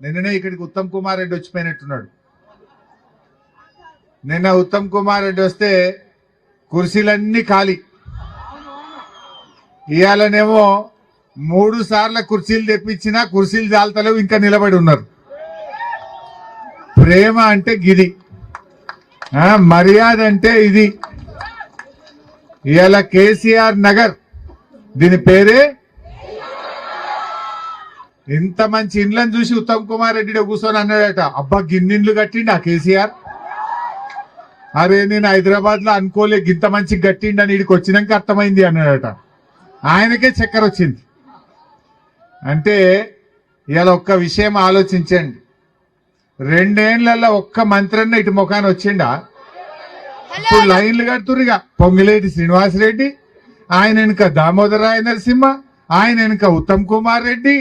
నిన్ననే ఇక్కడికి ఉత్తమ్ కుమార్ రెడ్డి వచ్చిపోయినట్టున్నాడు. నిన్న ఉత్తమ్ కుమార్ రెడ్డి వస్తే కుర్చీలన్నీ ఖాళీ. ఇవాళనేమో 3 సార్ల కుర్చీలు తెప్పించినా కుర్చీలు జాలతలేవు, ఇంకా నిలబడి ఉన్నారు. ప్రేమ అంటే గిది, మర్యాద అంటే ఇది. ఇవాళ కేసీఆర్ నగర్, దీని పేరే. ఇంత మంచి ఇండ్లను చూసి ఉత్తమ్ కుమార్ రెడ్డి కూర్చొని అన్నాడట, అబ్బా గిన్నిండ్లు కట్టిండి ఆ కేసీఆర్. అరే నేను హైదరాబాద్ లో అనుకోలే గింత మంచి గట్టిండి అని ఇడికి వచ్చినాక అర్థమైంది అన్నాడట. ఆయనకే చక్కెర వచ్చింది. అంటే ఇవాళ ఒక్క విషయం ఆలోచించండి, 2 ఏళ్లలో ఒక్క మంత్రన్న ఇటు ముఖాన్ని వచ్చిండా? ఇప్పుడు లైన్లు కడుతురుగా పొంగిలేటి శ్రీనివాసరెడ్డి, ఆయన వెనుక దామోదరాయ నరసింహ, ఆయన వెనుక ఉత్తమ్ కుమార్ రెడ్డి,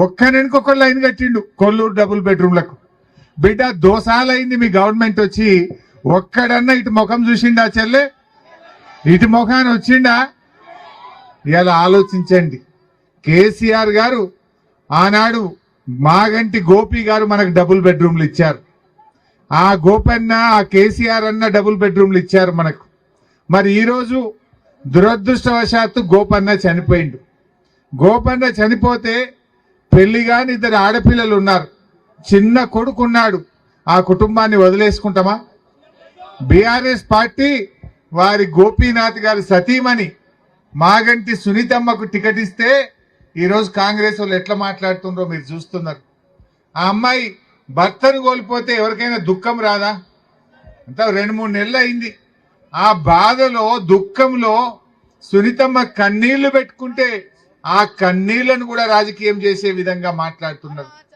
ఒక్క లైన్ కట్టిండు కొల్లూరు డబుల్ బెడ్రూమ్లకు. బిడ్డ దోసాలైంది మీ గవర్నమెంట్ వచ్చి, ఒక్కడన్నా ఇటు ముఖం చూసిండా చెల్లె? ఇటు ముఖాన్ని వచ్చిండా? ఇలా ఆలోచించండి. కేసీఆర్ గారు ఆనాడు మాగంటి గోపి గారు మనకు డబుల్ బెడ్రూమ్లు ఇచ్చారు. ఆ గోపన్న, ఆ కేసీఆర్ అన్న డబుల్ బెడ్రూమ్లు ఇచ్చారు మనకు. మరి ఈరోజు దురదృష్టవశాత్తు గోపన్న చనిపోయిండు. గోపన్న చనిపోతే పెళ్లి కాని 2 ఆడపిల్లలు ఉన్నారు, చిన్న కొడుకున్నాడు. ఆ కుటుంబాన్ని వదిలేసుకుంటామా? బీఆర్ఎస్ పార్టీ వారి గోపీనాథ్ గారి సతీమణి మాగంటి సునీతమ్మకు టికెట్ ఇస్తే ఈరోజు కాంగ్రెస్ వాళ్ళు ఎట్లా మాట్లాడుతుండ్రో మీరు చూస్తున్నారు. ఆ అమ్మాయి భర్తను కోల్పోతే ఎవరికైనా దుఃఖం రాదా? అంతా 2-3 నెలలు అయింది. ఆ బాధలో దుఃఖంలో సునీతమ్మ కన్నీళ్లు పెట్టుకుంటే ఆ కన్నీళ్లను కూడా రాజకీయం చేసే విధంగా మాట్లాడుతున్నారు.